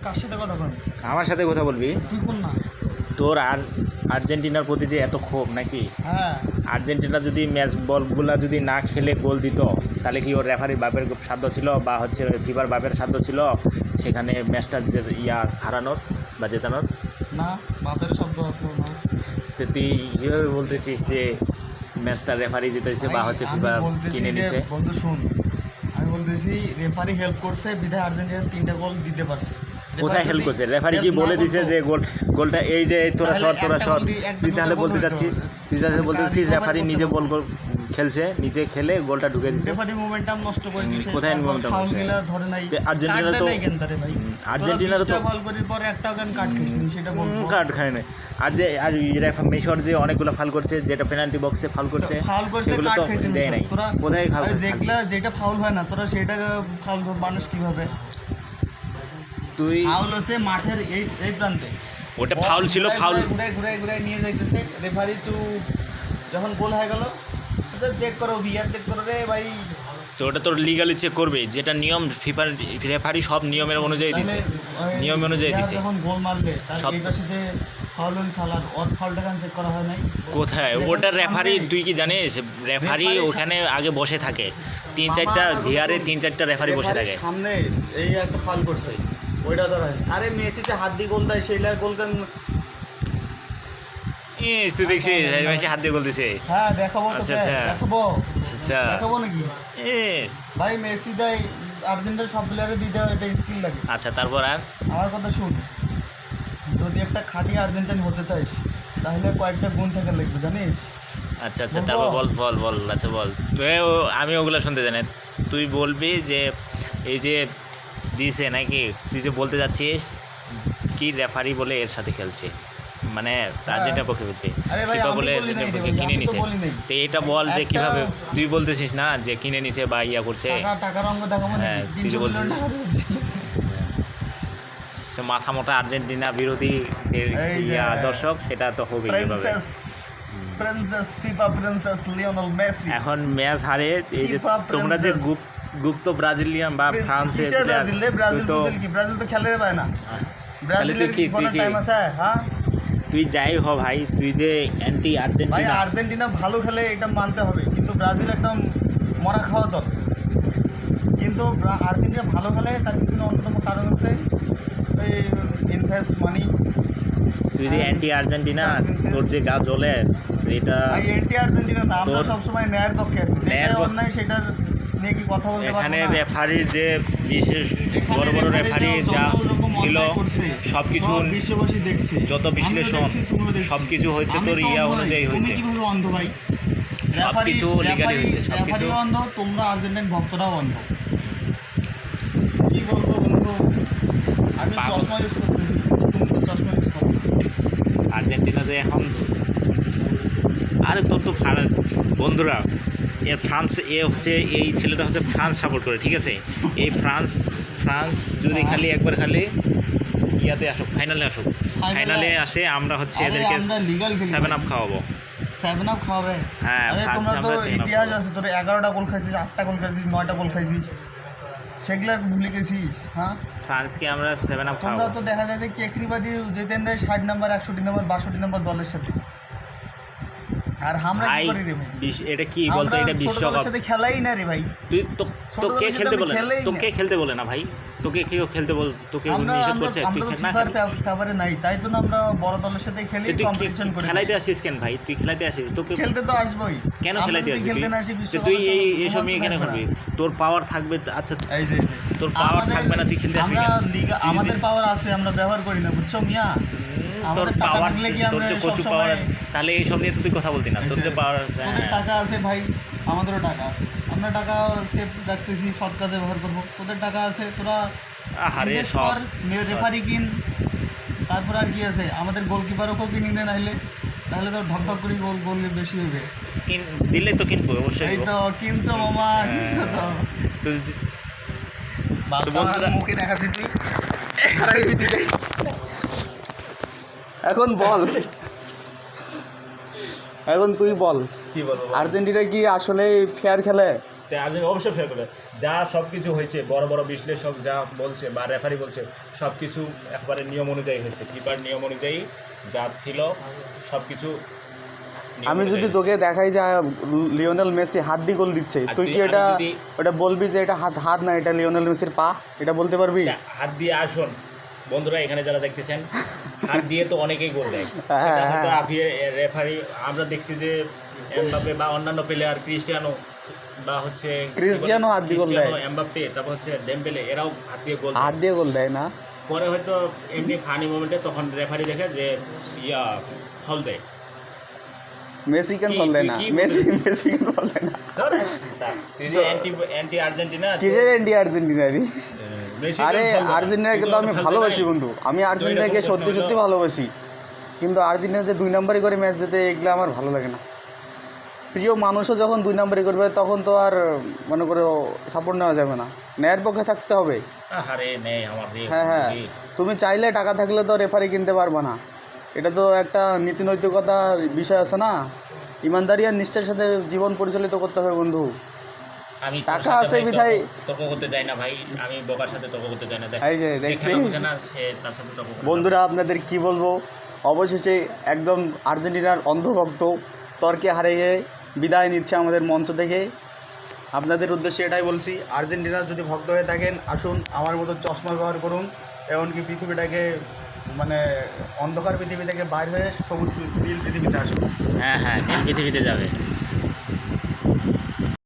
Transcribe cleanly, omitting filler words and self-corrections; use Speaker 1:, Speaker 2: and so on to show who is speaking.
Speaker 1: কার সাথে কথা বল?
Speaker 2: আমার সাথে কথা বলবি?
Speaker 1: তুই কোন না?
Speaker 2: তোর আর আর্জেন্টিনার প্রতি যে এত ক্ষোভ নাকি?
Speaker 1: হ্যাঁ,
Speaker 2: আর্জেন্টিনা যদি ম্যাচ বলগুলা যদি না খেলে গোল দিত তাহলে কি ওর রেফারির বাপের সাধ্য ছিল বা হচ্ছে ফিফার বাপের সাধ্য ছিল সেখানে ম্যাচটা হারানোর বা জেতানোর?
Speaker 1: না, বাপের শব্দ আসলো না।
Speaker 2: তো তুই কীভাবে বলতেছিস যে ম্যাচটা রেফারি জিতেছে বা হচ্ছে ফিফা কিনে নিছে?
Speaker 1: বন্ধু শুন, আমি বলতেছি রেফারি হেল্প করছে বিধায় আর্জেন্টিনা 3টা গোল দিতে পারছে।
Speaker 2: কোথায় হেল্প করছে? রেফারি কি বলে দিছে যে গোলটা এই যে তোরা শট? তুই তাহলে বলতে চাচ্ছিস রেফারি নিজে বল খেলছে, নিচে খেলে গোলটা ঢুকে দিছে?
Speaker 1: রেফারি মোমেন্টাম নষ্ট করে দিছে।
Speaker 2: কোথায় মোমেন্টাম?
Speaker 1: ফাউল দিলা ধরে নাই।
Speaker 2: আর্জেন্টিনা তো
Speaker 1: ভাই
Speaker 2: আর্জেন্টিনার তো
Speaker 1: বল করার পরে একটা গান কাট খাইনি, সেটা বলবো।
Speaker 2: কাট খায় না। আর মেসর যে অনেকগুলো ফাউল করছে, যেটা পেনাল্টি বক্সে ফাউল করছে সেগুলো তো দেয় নাই।
Speaker 1: তোরা
Speaker 2: কোথায় ফাউল?
Speaker 1: যেটা ফাউল হয় না তোরা সেটা ফাউল বানাস কিভাবে?
Speaker 2: তুই
Speaker 1: ফাউল হচ্ছে মাঠের এই প্রান্তে,
Speaker 2: ওটা ফাউল ছিল। ফাউল
Speaker 1: ঘুরে নিয়ে যাইতেছে রেফারি। যখন গোল হয়ে গেল চেক করো, ভিআর চেক করো রে ভাই।
Speaker 2: তো ওটা তোর লিগালি চেক করবে, যেটা নিয়ম ফিফার রেফারি সব নিয়মের অনুযায়ী দিছে, নিয়ম অনুযায়ী দিছে।
Speaker 1: যখন গোল মারবে তার
Speaker 2: সব
Speaker 1: এই পাশে যে ফাউল হল সালার ওর ফাউলটা কেন চেক করা হয় নাই?
Speaker 2: কোথায় ওটা রেফারি? তুই কি জানিস রেফারি ওখানে আগে বসে থাকে, 3-4টা ভিআরে 3-4টা রেফারি বসে থাকে
Speaker 1: সামনে। এই একটা ফাউল করছে, ওইটা ধরা। আরে মেসিতে হাত দিয়ে গোল দেয়, সেইলা গোল কেন?
Speaker 2: তুই দেখছিস মেসি হাত দিয়ে গোল দিছে?
Speaker 1: হ্যাঁ দেখাবো তো।
Speaker 2: আচ্ছা
Speaker 1: দেখাবো নাকি ভাই? মেসি দেয়, আর্জেন্টিনার সব প্লেয়ারে দিতে হয়, এটা স্কিল লাগে।
Speaker 2: আচ্ছা, তারপর আর
Speaker 1: আমার কথা শুন, যদি একটা খাঁটি আর্জেন্টাইন হতে চাইস তাহলে কয়েকটা গুণ থেকে লিখবে, জানিস?
Speaker 2: আচ্ছা তারপর বল। আচ্ছা বল। আমি ওগুলো শুনতে জানি। তুই বলবি যে এই যে দিছে নাকি, তুই যে বলতে যাচ্ছিস কি রেফারি বলে এর সাথে খেলছে, মানে আর্জেন্টিনার পক্ষে খেলছে, ফিফা বলে আর্জেন্টিনার পক্ষে কিনে নিছে। তো এটা বল যে কিভাবে তুই বলতেছিস না যে কিনে নিছে বা ইয়া করছে? হ্যাঁ, তুই যে বলছিস সে মাথা মোটা আর্জেন্টিনা বিরোধী দর্শক, সেটা তো হবে কিভাবে? এখন ম্যাচ হারে এই যে তোমরা যে গুপ্ত ব্রাজিলিয়ান বা ফ্রান্সের
Speaker 1: ব্রাজিল তো খেলে পায় না।
Speaker 2: তুই যাই হ ভাই, তুই যে অ্যান্টি আর্জেন্টিনা।
Speaker 1: আর্জেন্টিনা ভালো খেলে এটা মানতে হবে, কিন্তু ব্রাজিল একদম মরা খাওয়া দল। কিন্তু আর্জেন্টিনা ভালো খেলে তার পিছনে অন্যতম কারণ হচ্ছে এই ইনভেস্ট মানি।
Speaker 2: তুই যে অ্যান্টি আর্জেন্টিনা, তোর যে গা জ্বলে এটা।
Speaker 1: অ্যান্টি আর্জেন্টিনা না, আমরা সবসময় ন্যায়ের পক্ষে আছি। যেটা অন্যায় সেটার নিয়ে কি কথা বলতে পারবো না?
Speaker 2: এখানে রেফারি যে বিশেষ বড় রেফারি যা ছিল সবকিছু
Speaker 1: বিশ্ববাসী দেখছে,
Speaker 2: যত বিশ্লেষণ সবকিছু হচ্ছে তোর ইয়া অনুযায়ী হয়েছে।
Speaker 1: কিভাবে অন্ধ ভাই?
Speaker 2: সবকিছু লিগালি হয়েছে, সবকিছু
Speaker 1: অন্ধ। তোমরা আর্জেন্টাইন ভক্তরাও অন্ধ। কি বলবো বন্ধু, আমি চশমা ইউজ করতেছি, তুমি তো চশমা ইউজ করো।
Speaker 2: আর্জেন্টিনাতে এখন আরে তোর তো বন্ধুরা এর ফ্রান্স হচ্ছে এই ছেলেটা হচ্ছে ফ্রান্স সাপোর্ট করে, ঠিক আছে? এই ফ্রান্স যদি খালি একবার খালি ইয়াতে আসুক, ফাইনালে আসে, আমরা হচ্ছে এদেরকে 7 আপ খাওয়াবো।
Speaker 1: 7 আপ খাওয়াবে?
Speaker 2: হ্যাঁ,
Speaker 1: তোমরা তো ইতিহাস আছে, তোর 11টা গোল খাইছিস, 8টা গোল খাইছিস, 9টা গোল খাইছিস, সেগুলো ভুলে গেছিস? হ্যাঁ,
Speaker 2: ফ্রান্সকে আমরা 7 আপ খাওয়াবো।
Speaker 1: তোমরা তো দেখা যায় যে কেকরিবাজি যেতেন দেয় 60 নাম্বার, 61 নাম্বার, 62 নাম্বার দলের সাথে। আর আমরা কি করি রে ভাই?
Speaker 2: এটা কি বলতো? এটা বিশ্বকাপ
Speaker 1: সাথে খেলাই না রে ভাই।
Speaker 2: তুই তো কে খেলতে বলে? তোকে খেলতে বলে না ভাই, তোকে কেউ খেলতে বল? তোকে নিষেধ করছে তুই না?
Speaker 1: ফেভারে নাই, তাই তো আমরা বড় দলের সাথে খেলি, কম্পিটিশন করি।
Speaker 2: খেলাইতে আসিস কেন ভাই? তুই খেলাইতে আসিস, তোকে
Speaker 1: খেলতে তো আসবই।
Speaker 2: কেন খেলাইতে আসবি? তুই এই সময় কেন করবি? তোর পাওয়ার থাকবে। আচ্ছা, তোর পাওয়ার থাকবে না, তুই খেলতে আসবি?
Speaker 1: আমাদের পাওয়ার আছে, আমরা ব্যবহার করি না, বুঝছো মিয়া?
Speaker 2: তোর পাওয়ার থাকলে কি আমরা সব সময়? তাহলে এই সব নিয়ে তুই কথা বলতি না। তোর যে পাওয়ার,
Speaker 1: তোদের টাকা আছে ভাই, আমাদেরও টাকা আছে, আমরা টাকা সেভ রাখতেছি, সৎ কাজে ব্যবহার করবো। তোদের টাকা আছে, তোরা রেফারি কিন। তারপর আর কি আছে, আমাদের গোলকিপারও কিনে নিয়ে নাইলে, তাহলে তো ঢকঢক করে গোল বেশি হবে।
Speaker 2: দিলে তো কিনবো অবশ্যই।
Speaker 1: এই তো কিনছো মামা, কিনছো তো মুখে দেখাচ্ছি তুই। এখন বল, এখন তুই বল,
Speaker 2: কি বলবো?
Speaker 1: আর্জেন্টিনা কি আসলে ফেয়ার খেলে?
Speaker 3: তাই আর্জেন্টিনা অবশ্যই ফেল করবে। যা সব কিছু হয়েছে, বড় বড় বিশ্লেষক যা বলছে বা রেফারি বলছে, সব কিছু একবারে নিয়ম অনুযায়ী হয়েছে, ফিফার নিয়ম অনুযায়ী যা ছিল সব কিছু।
Speaker 1: আমি যদি তোকে দেখাই যে লিওনেল মেসি হাত দিয়ে গোল দিচ্ছে,
Speaker 3: আর
Speaker 1: তুই কি
Speaker 3: আমি
Speaker 1: এটা
Speaker 3: যদি-
Speaker 1: ওটা বলবি যে এটা হাত না, এটা লিওনেল মেসির পা, এটা বলতে পারবি?
Speaker 3: হাত দিয়ে আসুন বন্ধুরা, এখানে যারা দেখতেছেন, হাত দিয়ে তো অনেকেই গোল দেয়।
Speaker 1: হ্যাঁ,
Speaker 3: সেটা
Speaker 1: হ্যাঁ।
Speaker 3: হয়তো রেফারি, আমরা দেখছি যে এমবাপ্পে বা অন্যান্য প্লেয়ার, ক্রিস্টিয়ানো বা হচ্ছে
Speaker 1: ক্রিস্টিয়ানো হাত দিয়ে গোল দেয়।
Speaker 3: এমবাপ্পে, তারপর হচ্ছে ডেম্বেলে, এরাও হাত দিয়ে গোল দেয়।
Speaker 1: হাত দিয়ে গোল দেয় না?
Speaker 3: পরে হয়তো এমনি ফানি মোমেন্টে তখন রেফারি দেখে যে ফল দেয়।
Speaker 1: মেসি কেন
Speaker 3: কি-
Speaker 1: ফল দেয় না?
Speaker 3: কি
Speaker 1: মেসি কেন ফল দেয় না?
Speaker 3: ধর, তুই যে অ্যান্টি আর্জেন্টিনা,
Speaker 1: কিসের ইন্ডিয়া আর্জেন্টিনারই?
Speaker 3: মেসি
Speaker 1: আরে
Speaker 3: কেন ফল দেয় না?
Speaker 1: আর্জেন্টিনাকে
Speaker 3: তুই
Speaker 1: তো
Speaker 3: তো
Speaker 1: আমি
Speaker 3: খেলতে
Speaker 1: ভালোবাসি
Speaker 3: নাই।
Speaker 1: বন্ধু, আমি আর্জেন্টিনাকে
Speaker 3: এরকম
Speaker 1: সত্যি
Speaker 3: প্রশ্ন
Speaker 1: সত্যি
Speaker 3: হলো।
Speaker 1: ভালোবাসি, কিন্তু আর্জেন্টিনা যে 2 নম্বরই করে ম্যাচ যেতে, এগুলো আমার ভালো লাগে না। প্রিয় মানুষও যখন 2 নম্বরই করবে তখন তো আর মনে করো সাপোর্ট নেওয়া যাবে না, ন্যায়ের পক্ষে থাকতে হবে।
Speaker 3: আরে নেই আমার রে,
Speaker 1: হ্যাঁ হ্যাঁ,
Speaker 3: রে।
Speaker 1: তুমি চাইলে টাকা থাকলে তো রেফারি কিনতে পারবে না, এটা তো একটা নীতি নৈতিকতার বিষয় আছে না। ইমানদারি আর নিষ্ঠার সাথে জীবন পরিচালিত করতে হবে বন্ধু।
Speaker 3: আমি তোর
Speaker 1: টাকা
Speaker 3: সাথে
Speaker 1: আছে
Speaker 3: ভাই
Speaker 1: বিধায়
Speaker 3: তর্ক করতে চাই না ভাই, আমি বোকার সাথে তর্ক করতে চাই না। দেখ,
Speaker 1: এই যে
Speaker 3: যে
Speaker 1: দেখছিস?
Speaker 3: খেলা বোঝে না, সে তার সাথে তর্ক করে না।
Speaker 1: বন্ধুরা আপনাদের কি বলবো, অবশেষে একদম আর্জেন্টিনার অন্ধভক্ত তর্কে হারিয়ে বিদায় নিচ্ছে আমাদের মঞ্চ থেকে। আপনাদের উদ্দেশ্যে এটাই বলছি, আর্জেন্টিনার যদি ভক্ত হয়ে থাকেন আসুন, আমার মতো চশমা ব্যবহার করুন, এমনকি পৃথিবীটাকে মানে অন্ধকার পৃথিবী থেকে বাইর হয়ে সবুজ নীল পৃথিবীতে আসুন।
Speaker 2: হ্যাঁ হ্যাঁ, নীল পৃথিবীতে যাবে।